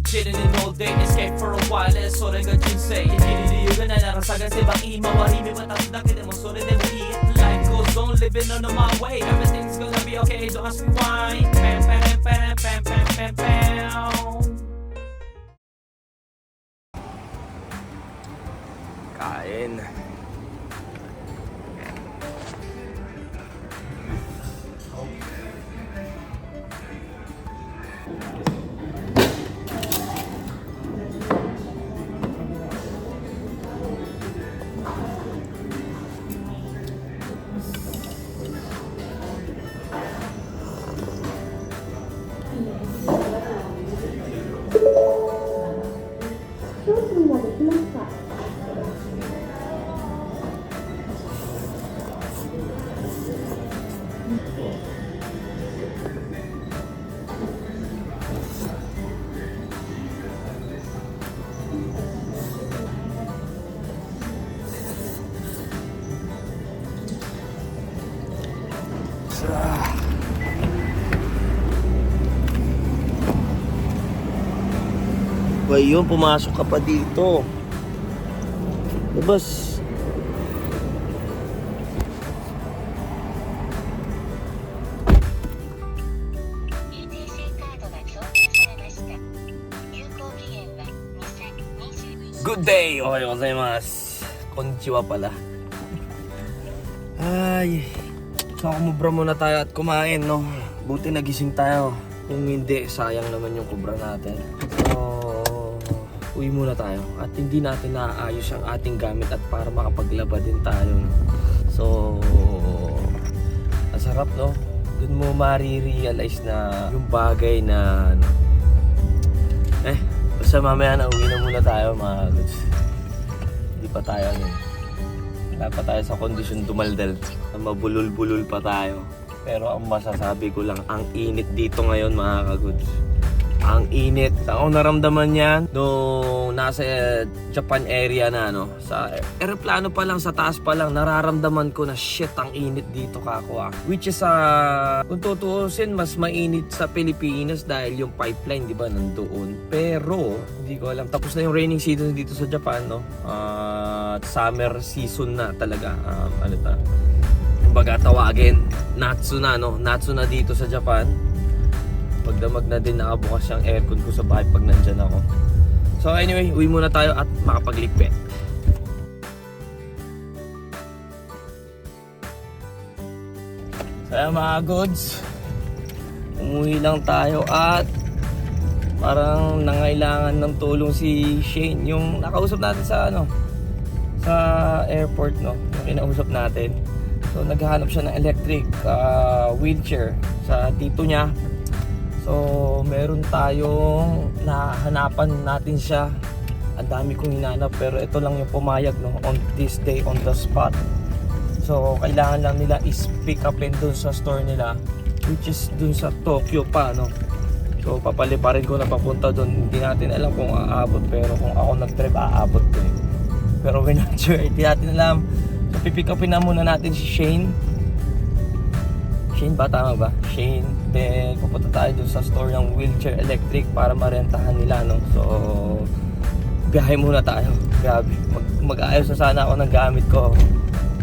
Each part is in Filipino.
chilling in all day, escape for a while, それが人生生きる理由がないなら探せばいい周り見渡すだけでもそれでもいい Life goes on, living under my way Everything's gonna be okay, don't ask me why Pam, pam, pam, pam, pam, pam, pam Kain. Ba yun, pumasok ka pa dito. Labas. Good day! Ohayo gozaimasu. Konnichiwa pala. Ay, so kumubra muna tayo at kumain, no? Buti nagising tayo. Kung hindi, sayang naman yung kubra natin. So, uwi muna tayo. At hindi natin naaayos ang ating gamit at para makapaglaba din tayo, no? So, ang sarap, no? Doon mo marirealize na yung bagay na, ano, basta mamaya na uwi na muna tayo, mga goods. Hindi pa tayo, ano, wala pa tayo sa kondisyon dumaldal. Mabulol-bulol pa tayo. Pero ang masasabi ko lang, ang init dito ngayon, mga ka-goods. Ang init. Ako naramdaman yan nung nasa Japan area na, no? Sa aeroplano pa lang, sa taas pa lang, nararamdaman ko na shit, ang init dito, kako. Which is, kung tutuusin, mas mainit sa Pilipinas dahil yung pipeline, di ba, nandoon. Pero, hindi ko alam. Tapos na yung raining season dito sa Japan, no? Summer season na talaga. Ano ta? Kumbaga tawagin, Natsu na, no? Natsu na dito sa Japan. Pagdamag na din nakabukas yung aircon ko sa bahay pag nandyan ako. So anyway, uwi muna tayo at makapagligpit. Kaya mga goods, umuwi lang tayo at parang nangailangan ng tulong si Shane. Yung nakausap natin sa sa airport, no? Yung kinausap natin. So naghahanap siya ng electric wheelchair sa tito niya. So meron tayong nahanapan natin siya. Ang dami kong hinanap pero ito lang yung pumayag, no? On this day, on the spot. So kailangan lang nila is-pick upin dun sa store nila, which is dun sa Tokyo pa, no? So papaliparin ko na papunta dun. Hindi natin alam kung aabot, pero kung ako nag-trip, aabot ko eh. Pero we're not sure, hindi natin alam. So pipick upin na muna natin si Shane. Shane ba? Tama ba? Shane. Then pupunta tayo dun sa store ng wheelchair electric para marentahan nila, no? So biyahe muna tayo. Grabe, mag-aayos na sana ako ng gamit ko,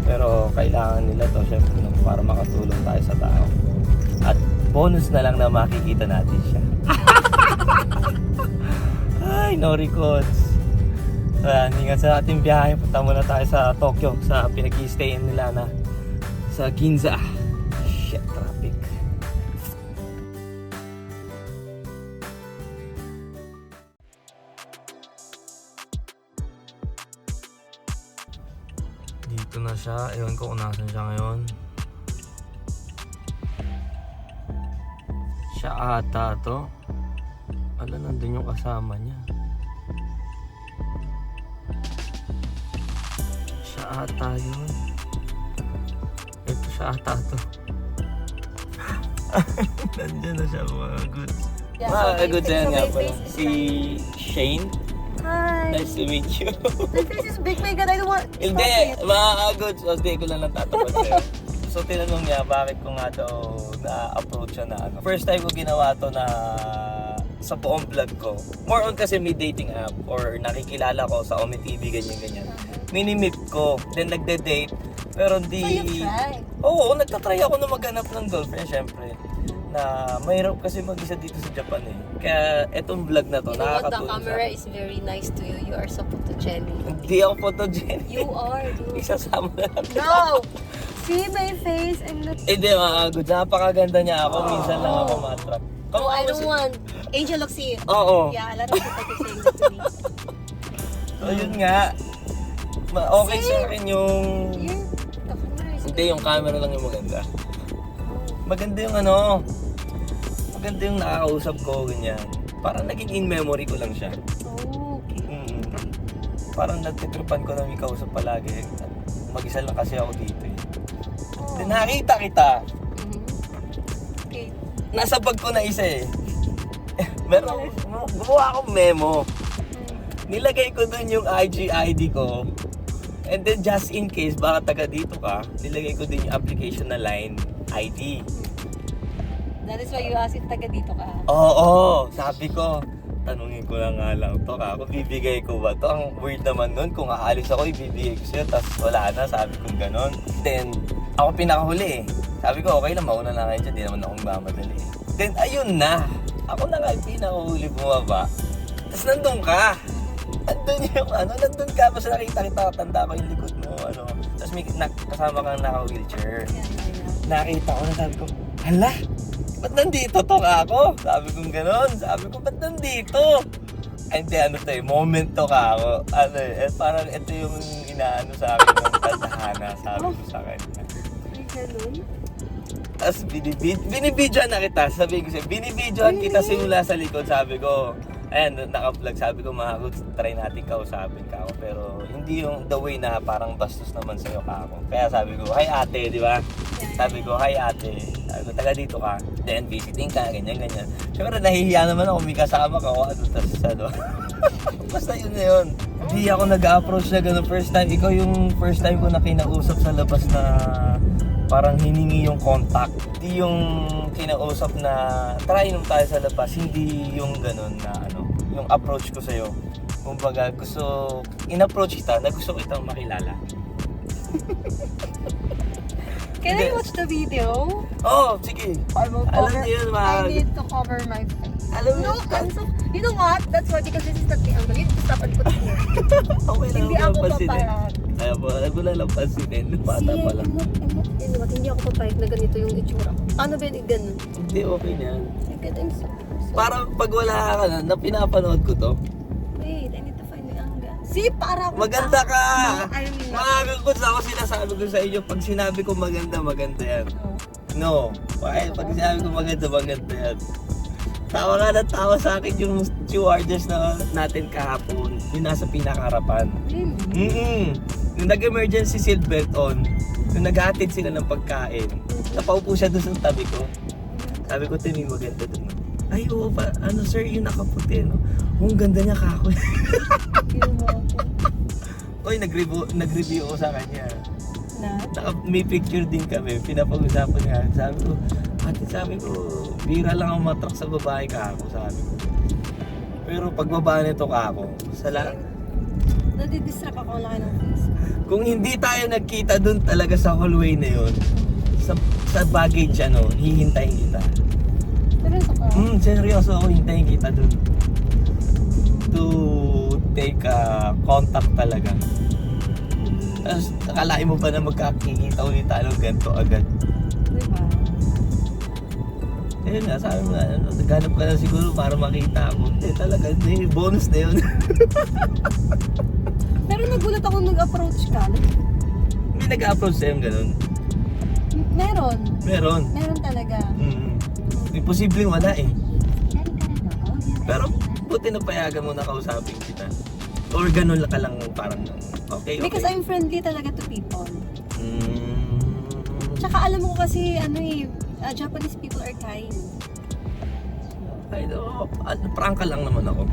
pero kailangan nila to, syempre, no? Para makatulong tayo sa tao. At bonus na lang na makikita natin siya. Ay, no records. So yan, ingat sa ating biyahe. Punta muna tayo sa Tokyo, sa pinag-i-stayin nila na sa Ginza. Shit, traffic. Dito na siya. Ewan ko kung nasan siya ngayon. Siya ata to. Ala, nandun yung kasama niya. Siya ata yun. Ito siya ata to. Nandiyan na siya, mga goods. Goods yan nga pala. Si Shane. Hi. Nice to meet you. My face is big, my God. I don't want... Hindi, mga goods. Hindi ko lang natatapat sa'yo. So tinanong niya bakit ko nga daw na-approach siya na ano. First time ko ginawa to na sa buong vlog ko. More on kasi may dating app or nakikilala ko sa Omi TV, ganyan-ganyan. Minimip ko, then nagde-date, pero di... So you try? Oo, nagtatry ako na maghanap ng girlfriend, syempre. Na mahirap kasi mag-isa dito sa Japan eh. Kaya etong vlog na to, You know what, the nakakatulong sa camera akin. is very nice to you. You are so photogenic. Hindi ako photogenic. You are, dude. Isasama na lang. No! See my face? I'm not... Hindi, mga good. Napakaganda niya ako. Minsan lang ako ma-attract. No, I don't want. Angel, look, see. Oo. Yeah, a lot of people keep saying that to me. So yun nga. Okay sa akin yung... The camera is Hindi, yung camera lang yung maganda. Maganda yung maganda yung nakakausap ko, ganyan. Parang naging in memory ko lang siya. okay. Parang nagtitripan ko na may kausap palagi. Mag-isa lang kasi ako dito eh. Then nakita kita. Okay. Nasa bag ko na isa eh. Gumawa akong memo. Nilagay ko dun yung IG ID ko. And then just in case, baka taga dito ka, nilagay ko din yung application na line ID. That is why you ask if taga dito ka. Oo, sabi ko, tanungin ko lang nga lang to ka, kung bibigay ko ba to? Ang weird naman nun, kung aalis ako, ibibigay ko sa'yo, tapos wala na, sabi ko ganon. Then, ako pinakahuli eh. Sabi ko, okay lang, mauna na kayo dyan, di naman akong mamadali eh. Then, ayun na. Ako na nga yung pinakahuli bumaba. Tapos nandun ka. Nandun yung nandun ka, basta nakita kita, tanda ko yung likod mo, Tapos may kasama kang naka-wheelchair. Nakita ko na, sabi ko, hala, ba't nandito to ka ako? Sabi ko gano'n, sabi ko, ba't nandito? And then moment to ka ako. Parang ito yung inaano sa akin ng tadhana, sabi ko sa kanya. Tapos binibidyoan na kita, sabi ko siya, binibidyoan kita simula sa likod, sabi ko. Ayan, naka-vlog, sabi ko try natin kausapin ka ako, pero hindi yung the way na parang bastos naman sa'yo ka ako. Kaya sabi ko, hi ate, di ba? Sabi ko, hi ate, sabi ko, taga dito ka, then visiting ka, ganyan-ganyan. Siyempre, nahihiya naman ako, may kasama ka, basta yun na yun. Hindi ako nag-approach na gano'n first time. Ikaw yung first time ko na kinausap sa labas na parang hiningi yung contact. Hindi yung kinausap na try nung tayo sa labas, hindi yung gano'n na yung approach ko sa'yo. Kumbaga, in-approach kita na gusto kitang makilala. Can I watch the video? Oh, sige. I will Alam cover. niyo yun, I need to cover my face. Alam niyo, No, I'm so... You know what? That's why, because this is the angle. You need to stop and put it here. okay lang Hindi ako ako pansinin. papayag. Ayaw po, ako na lang pansinin. Bata See, pa lang. Hindi ako papayag na ganito yung itsura ko. Ano ba yung ganun? Hindi, okay na yan. I'm so... Parang pag wala ka na pinapanood ko to, Wait, I need to find the angle. See, parang... maganda ka! No, I mean, Makakaguds ako sinasabi ko sa inyo, pag sinabi ko maganda, maganda yan. No. Pag sinabi ko maganda yan. Tawa nga ng tawa sa akin yung stewardess na natin kahapon, yung nasa pinakaharapan. Really? Yung nag-emergency seatbelt on, yung naghatid sila ng pagkain, napaupo siya doon sa tabi ko. Sabi ko, Timmy, maganda doon. Ay, oo pa, sir, yung nakaputi, no? Oh, ang ganda niya kako. Oy, nag-review ako sa kanya. May picture din kami, pinapag-usapan niya. Sabi ko, bira lang ako matrak sa babae kako, sabi ko. Pero pagbaba nito kako, Nadidistract ako lang ng face. kung hindi tayo nagkita doon talaga sa hallway na yun, sa baggage, hihintayin kita. Seryoso ka? Seryoso ako, hintayin kita doon. To take contact talaga. Tapos, akalain mo ba na magkakikita ulit tayo ganito agad? Diba? Ayun nga, sabi mo na, naghanap ka na siguro para makita ako. Talaga, bonus na yun. Pero nagulat ako nag-approach ka. Hindi nag-approach sa'yo ganun. Meron. Meron. Talaga. Imposibleng wala eh. Pero, buti na payagan mo na kausapin kita. Or ganun ka lang parang, okay. Because I'm friendly talaga to people. Mm. Tsaka alam mo kasi, Japanese people are kind. Ay, prank ka lang naman ako.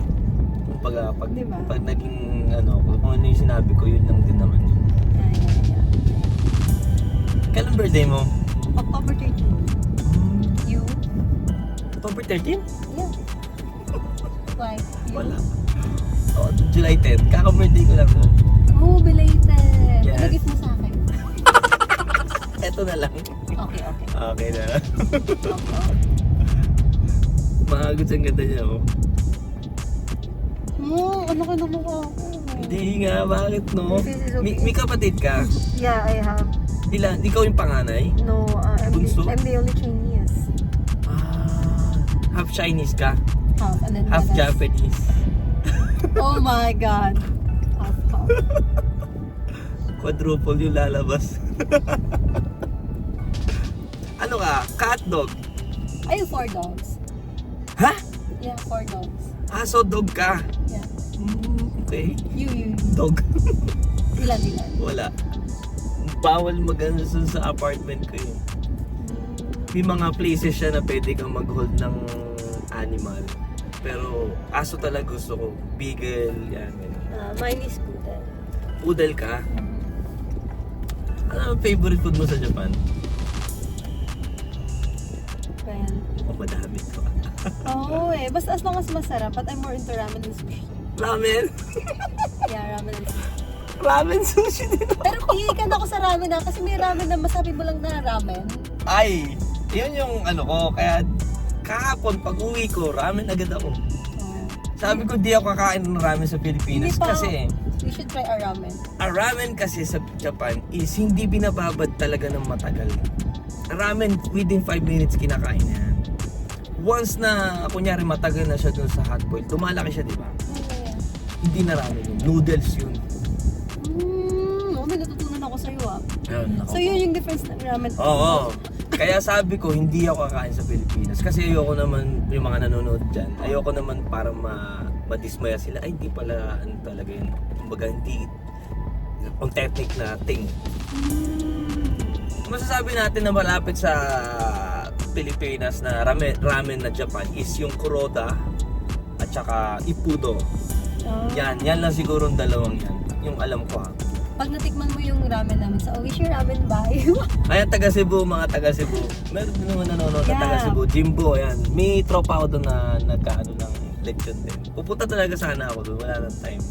Pag Diba? naging kung ano yung sinabi ko, yun lang din naman yun. Yeah. Kailan birthday mo? October 13. You? October 13? Yeah. Why? Wala. Oh, July 10. Kaka-birthday ko lang nun. Oh, belated. Yes. Ano gift mo sa akin? Eto na lang. Okay. Okay na. Okay. Mga goods ang ganda niya, oh. Ano ka ako? Hindi nga, bakit no? This is okay. May kapatid ka? Yeah, I have. Ikaw yung panganay? No, Bunso? I'm the only Chinese. Half Chinese ka? And then Half the rest- Japanese? Oh my God. Half. Quadruple yung lalabas. Ano ka? Cat dog? I have 4 dogs. Ha? Yeah, 4 dogs. So dog ka? Yeah. Okay. You. Dog. Ilan? Wala. Bawal mag-ano sa apartment ko yun. May mga places siya na pwede kang mag-hold ng animal. Pero aso talaga gusto ko. Beagle, yan. Mine is poodle. Poodle ka? Ano ang favorite food mo sa Japan? Well, Madami to. basta as long as masarap, but I'm more into ramen and sushi. Ramen? Yeah, ramen and sushi. Ramen sushi din ako. Pero pihikan ako sa ramen kasi may ramen na masabi mo lang na ramen. Ay, yun yung ano ko. Kaya kahapon pag uwi ko, ramen agad ako. Sabi ko di ako kakain ng ramen sa Pilipinas Hindi pa. kasi We should try a ramen. ang ramen kasi sa Japan is hindi binababad talaga ng matagal. Ramen within 5 minutes kinakain na yan. Once na kunyari matagal na siya dun sa hotboil, lumalaki siya, di ba? Hindi na ramen yun, noodles yun. May natutunan ako sa'yo Ayun, So yun yung difference ng ramen. Oo. Kaya sabi ko, hindi ako kakain sa Pilipinas. Kasi ayoko naman, yung mga nanonood dyan, ayoko naman para madismaya sila. Ay, hindi pala, ano talaga yun. Kumbaga, hindi authentic na thing. Masasabi natin na malapit sa Pilipinas na ramen na Japan is yung Kuroda at saka Ippudo. Yan lang siguro ang dalawang yan. Yung alam ko ha. Pag natikman mo yung ramen namin sa Wish Your Ramen Bye. Ayan, taga Cebu, mga taga Cebu. Meron din naman nanonood na taga Yeah. Cebu. Jimbo, ayan. May tropa ako doon na nagkaano ng leksyon din. Pupunta talaga sana ako doon. Wala nang time.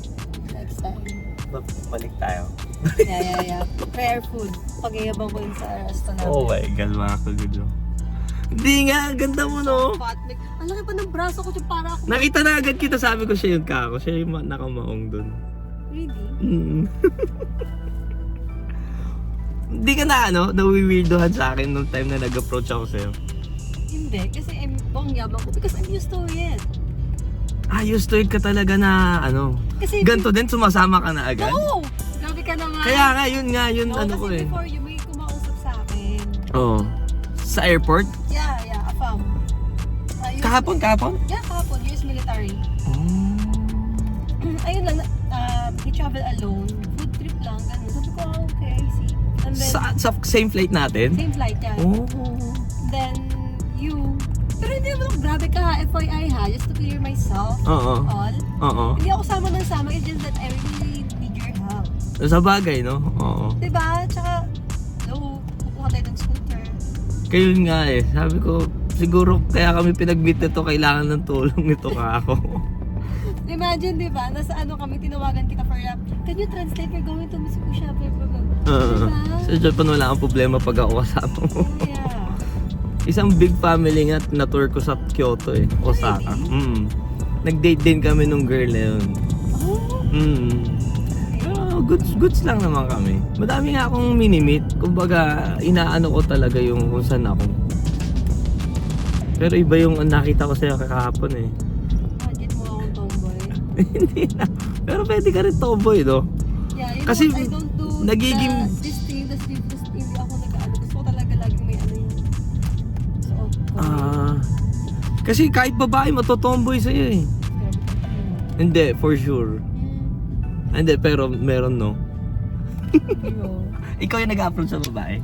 Next time. Balik tayo. Yeah. Prayer food. Pag-iabang ko yun sa restaurant. Oh my God, mga kagulo. Hindi nga, ang ganda mo no. Ang laki pa ng braso ko yung para ako. Nakita na agad kita, sabi ko siya yung kako. Siya yung nakamaong doon. Really? Hindi ka na nawiwirdohan sa akin nung time na nag-approach ako sa'yo. Hindi. Kasi bang yabang ko because I'm used to it. Used to it ka talaga na Kasi ganito din, sumasama ka na agad? No! Grabe ka naman. Kaya nga, yun No, ano ko kasi eh. before you may kumausap sa akin. Oo. Sa airport? Yeah, afam. Kahapon? Yeah, kahapon. US military. Oh. Ayun lang, he travel alone. Food trip lang, ganun. Sabi ko, okay, see. And then, Sa same flight natin? same flight yan. Oh. Then, you. Pero hindi naman ako, grabe ka ha, FYI ha, just to clear myself. Oo. All. Oo. Hindi ako sama, it's just that I really need your help. Sa bagay, no? Oo. Diba? Tsaka, kukuha tayo ng scooter. Kayo nga eh. Sabi ko, siguro kaya kami pinag-meet nito, kailangan ng tulong nito ka ako. Imagine, di ba? Nasa kami, tinawagan kita for rap. Can you translate? We're going to Mexico shop. Diba? Sa Japan wala kang problema pag ako kasama mo. Yeah. Isang big family nga na tour ko sa Kyoto eh, Osaka. Nag-date din kami nung girl na yun. Goods lang naman kami. Madami nga akong mini-meet. Kumbaga, inaano ko talaga yung kung saan ako. Pero iba yung nakita ko sa'yo kahapon eh. Imagine mo akong tomboy. Hindi na. Pero pwede ka rin tomboy, no? Yeah, Kasi I don't do nagiging- this thing, hindi ako nag-ano. Gusto ko talaga laging may yung suot ko. Kasi kahit babae matotomboy sa'yo eh. Hindi, for sure. Hindi, pero meron no. Ikaw yung nag-upload sa babae?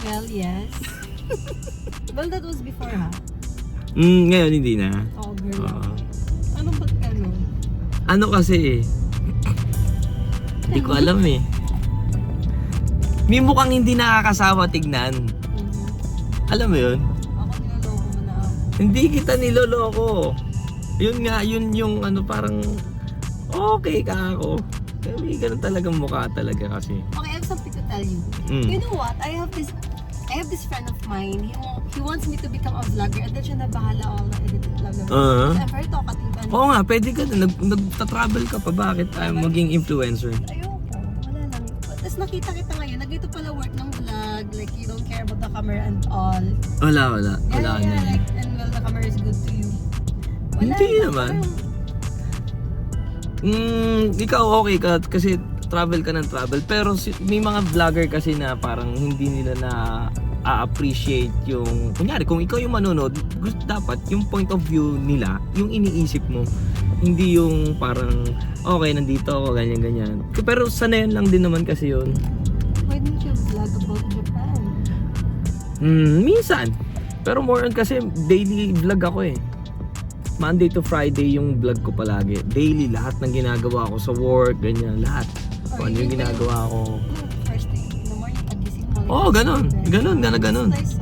Well, yes. Well, that was before ha. Ngayon hindi na. Oh, girl. Ano ba't gano'n? Ano kasi eh. Hindi ko alam eh. May mukhang hindi nakakasawa tignan. Alam mo yun? Ako niloloko mo na ako. Hindi kita niloloko. Yun nga, yun yung ano parang okay ka ako. Pero may ganun talagang mukha talaga kasi. Okay, I have something to tell you. Mm. You know what? I have this friend of mine. He wants me to become a vlogger and then siya na bahala all the edited vlogger. Uh-huh. I'm very talkative and Oo nga, pwede ka na. Nagta-travel ka pa. Bakit tayo maging influencer? ayoko. Wala lang. Tapos nakita kita ngayon. Nagito pala work ng vlog. Like you don't care about the camera and all. Wala na. Like, and well, the camera is good to you. Wala Hindi lang. naman. Parang, Ikaw okay ka kasi travel ka ng travel. Pero may mga vlogger kasi na parang hindi nila na appreciate yung kunyari kung ikaw yung manonood, dapat yung point of view nila, yung iniisip mo, hindi yung parang okay nandito ako ganyan. Pero sanayan lang din naman kasi yun. why didn't you vlog about Japan? Minsan. Pero more on kasi daily vlog ako eh. Monday to Friday yung vlog ko palagi. Daily, lahat ng ginagawa ko sa work, ganyan, lahat. Kung ano yung ginagawa ko. First thing in the morning, pagising mo. Oo, ganun. Ganun. Nice,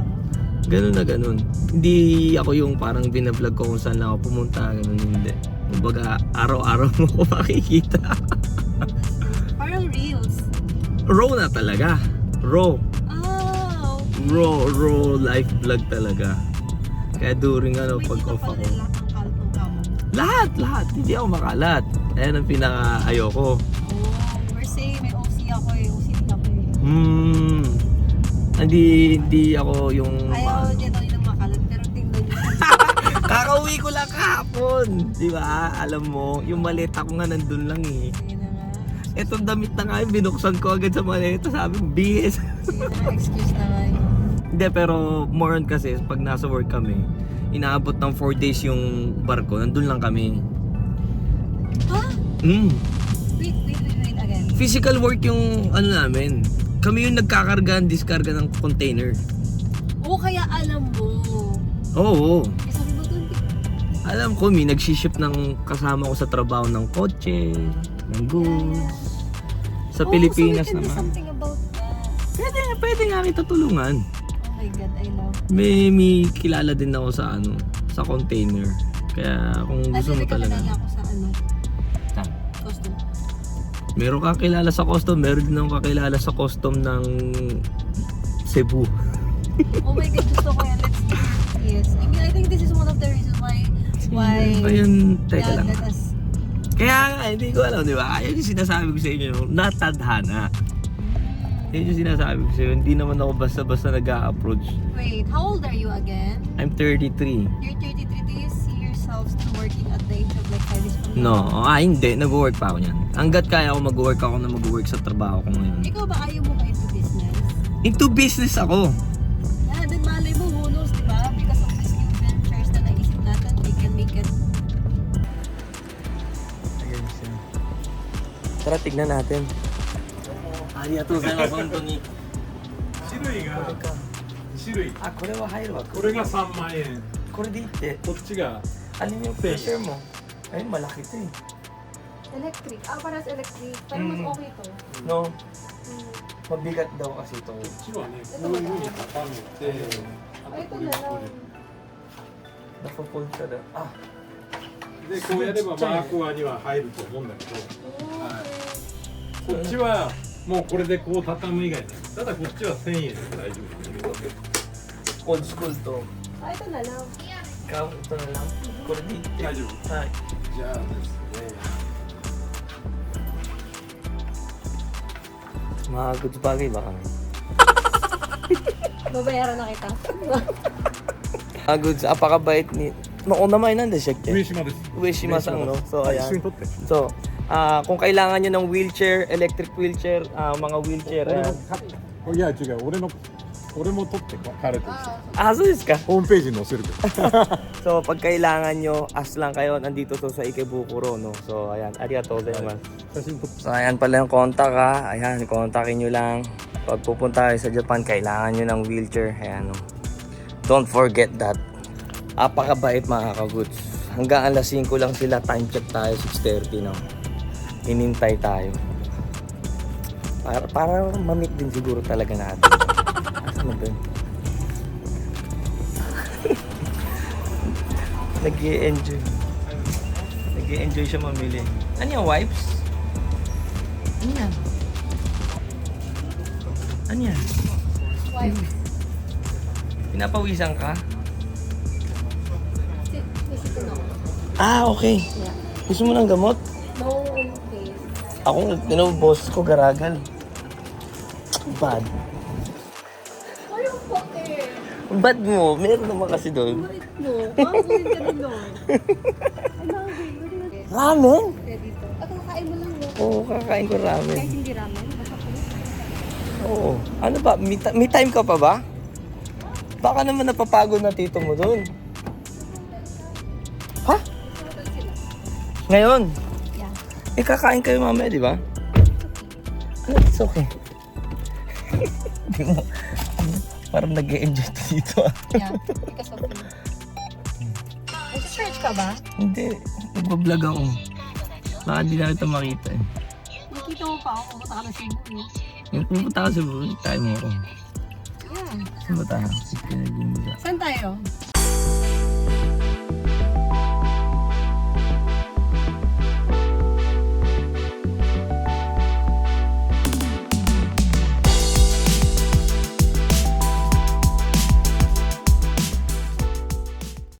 Ganun na ganun. Hindi ako yung parang binablog ko kung saan ako pumunta, ganun hindi. Kumbaga, araw-araw mo ko makikita. Parang reels. Raw na talaga. Raw. Oh, okay. Raw life vlog talaga. Kaya during ano, Wait, pag-off dito ako. pala nila ang kalpong kamo. Lahat. Hindi ako makalat. Ayan ang pinaka-ayoko. Oh, we're saying may OC ako eh. OC din ako eh. Hindi ako yung... Ayaw niya daw yung makalat pero tingnan niyo. Kakauwi ko lang kahapon. Di ba? Alam mo, yung maleta ko nga nandun lang eh. Sige na nga. Etong damit na nga, binuksan ko agad sa maleta. Sabi, BS. Sige na, excuse na nga yun. Hindi, pero more on kasi, pag nasa work kami, inaabot ng 4 days yung barko, nandun lang kami. Ha? Wait again. Physical work yung ano namin. Kami yung nagkakarga, diskarga ng container. Oo, kaya alam mo. Oo. Eh, sabi mo dun, Alam ko, may nagsiship ng kasama ko sa trabaho ng kotse, ng goods. Sa Pilipinas so we can do naman. something about that. Pwede nga kita tulungan. Oh my God, I love. May kilala din ako sa sa container. Kaya kung gusto mo talaga. Ako sa custom. Meron ka kilala sa custom, meron din akong kakilala sa custom ng Cebu. Oh my God, gusto ko yan. Let's do it. Yes. I mean, I think this is one of the reasons why Ayun, teka lang. let us. Kaya nga, hindi ko alam, di ba? Ayun yung sinasabi ko sa inyo, natadhana. Ayun yung sinasabi ko sa inyo, hindi naman ako basta-basta nag-a-approach. Wait, how old are you again? I'm 33. You're 33. Do you see yourself still working at the age of like 5 years from No, now? hindi. Nag-work pa ako niyan. Hanggat kaya ako mag-work ako na mag-work sa trabaho ko ngayon. Ikaw ba ayaw mo ba into business? Into business ako. Yeah, then malay mo, who knows, di ba? Because of these new ventures na naisip natin, we can make it. Ayun siya. Tara, tignan natin. Arigatou gozaimasu, hontou ni. 種類が2種類 Ah, これは入るわ。これが3万円これでいいって。こっちが Alin yung pressure mo? Ayun, malaki to eh. Electric. Parang electric. Pero mas okay to. No? Mabigat daw kasi ito. こっちはねこういうふうに畳めてあとこれこれ Nakafold ka daw. Ah, でこうやればマークワには入ると思うんだけど、はい、こっちはもうこれでこう畳む以外ねただこっちは1000円で大丈夫なんだけど old school to. Ito na lang. Ikaw, ito na lang. これでいいって。大丈夫はい。じゃあですね Mga goods bagay ba kami? Babayaran na kita. Mga goods, apakabait ni... O naman nan de shakke? 上島です Ueshimasan, no? So, はい一 ayan. 緒に取って So, kung kailangan nyo ng wheelchair, electric wheelchair, mga wheelchair, 俺 ayan. のいや違う俺も取ってカレットして Ah, so is ka? ホームページに載せるから So, pag kailangan nyo, ask lang kayo, nandito to sa Ikebukuro, no? So, ayan, arigatou gozaimasu. 写真撮って So, ayan pala yung contact ha. Ayan, kontakin nyo lang. Pag pupunta kayo sa Japan, kailangan nyo ng wheelchair. Ayan, no? Don't forget that. Apakabait mga kagoods. Hanggang alas 5 lang sila. Time check tayo, 6:30, no? Hinintay tayo. Para ma-meet din siguro talaga natin. Asa mo dun? Nag-i-enjoy. Nag-i-enjoy siya mamili. Ano yung wipes? Ano yan? Ano yan? Wife. Pinapawisan ka? Isip ko no. Ah, okay. Yeah. Gusto mo ng gamot? No, okay. Ako, boss ko, garagal. Bad. Ayaw po eh. Bad mo, meron naman kasi doon. Bakit mo? Makakulit ka din nun. Ano, wait. Ramen? Dito. At kakain mo lang yun. Oo, kakain ko ramen. Kahit hindi ramen, basta po. Oo. Ano ba? May time ka pa ba? Baka naman napapagod na tito mo doon. Ha? Ngayon? Yeah. Eh, kakain kayo mamaya, di ba? Ano, it's okay. Di mo, parang nag-e-enjoy to dito ah. Yeah, because of you. Nag-search ka ba? Hindi, nagbablog ako. Baka di na kita makita eh. Nakita mo pa ako, pumunta ka na Cebu eh. Yung pupunta ka sa buhay, tayo mo ako. Yeah. Saan ba tayo? Pinag-imuga. Saan tayo?